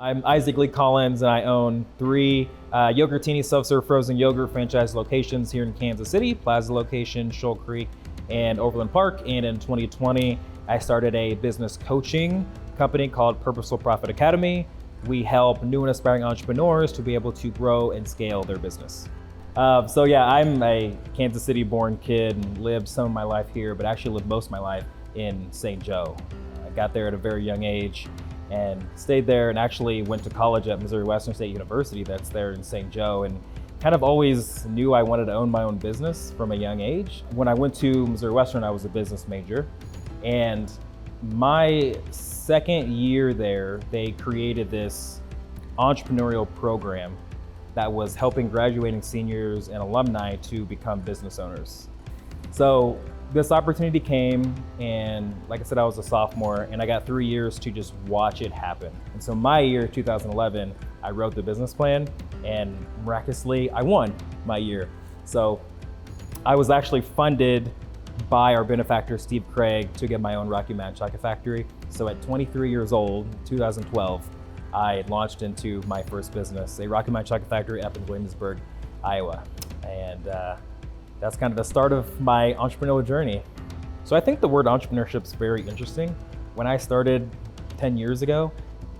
I'm Issac Collins, and I own three Yogurtini self-serve frozen yogurt franchise locations here in Kansas City, Plaza location, Shoal Creek, and Overland Park. And in 2020, I started a business coaching company called Purposeful Profit Academy. We help new and aspiring entrepreneurs to be able to grow and scale their business. So yeah, I'm a Kansas City born kid and lived some of my life here, but actually lived most of my life in St. Joe. I got there at a very young age and stayed there, and actually went to college at Missouri Western State University that's there in St. Joe, and kind of always knew I wanted to own my own business from a young age. When I went to Missouri Western, I was a business major, and my second year there, they created this entrepreneurial program that was helping graduating seniors and alumni to become business owners. So this opportunity came, and like I said, I was a sophomore, and I got 3 years to just watch it happen. And so my year, 2011, I wrote the business plan, and miraculously, I won my year. So I was actually funded by our benefactor, Steve Craig, to get my own Rocky Mountain Chocolate Factory. So at 23 years old, 2012, I launched into my first business, a Rocky Mountain Chocolate Factory up in Williamsburg, Iowa. And that's kind of the start of my entrepreneurial journey. So I think the word entrepreneurship is very interesting. When I started 10 years ago,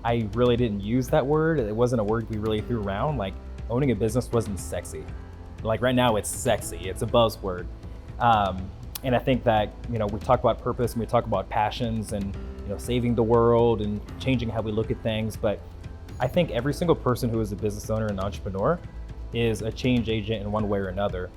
I really didn't use that word. It wasn't a word we really threw around. Like, owning a business wasn't sexy. Like right now it's sexy, it's a buzzword. And I think that, we talk about purpose and we talk about passions and, saving the world and changing how we look at things. But I think every single person who is a business owner and entrepreneur is a change agent in one way or another.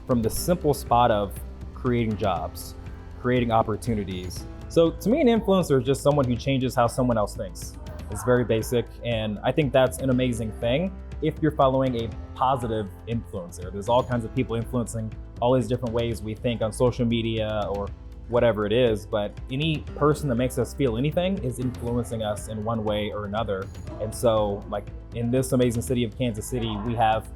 From the simple spot of creating jobs, creating opportunities. So to me, an influencer is just someone who changes how someone else thinks. It's very basic, and I think that's an amazing thing if you're following a positive influencer. There's all kinds of people influencing all these different ways we think on social media or whatever it is, but any person that makes us feel anything is influencing us in one way or another. And so, like in this amazing city of Kansas City, we have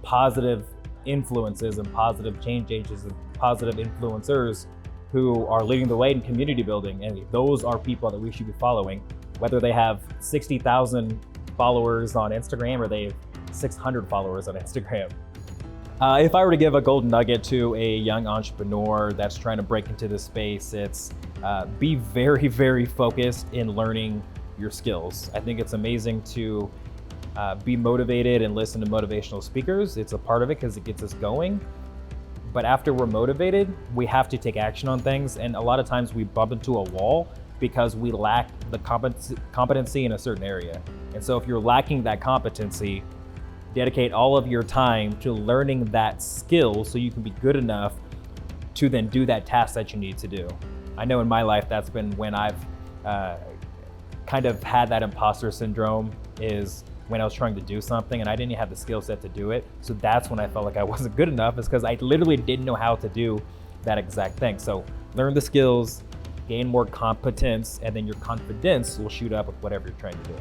positive influences and positive change agents and positive influencers who are leading the way in community building. And those are people that we should be following, whether they have 60,000 followers on Instagram or they have 600 followers on Instagram. If I were to give a golden nugget to a young entrepreneur that's trying to break into this space, it's be very, very focused in learning your skills. I think it's amazing to be motivated and listen to motivational speakers. It's a part of it because it gets us going. But after we're motivated, we have to take action on things. And a lot of times we bump into a wall because we lack the competency in a certain area. And so if you're lacking that competency, dedicate all of your time to learning that skill so you can be good enough to then do that task that you need to do. I know in my life, that's been when I've kind of had that imposter syndrome, is when I was trying to do something and I didn't have the skill set to do it. So that's when I felt like I wasn't good enough, is because I literally didn't know how to do that exact thing. So learn the skills, gain more competence, and then your confidence will shoot up with whatever you're trying to do.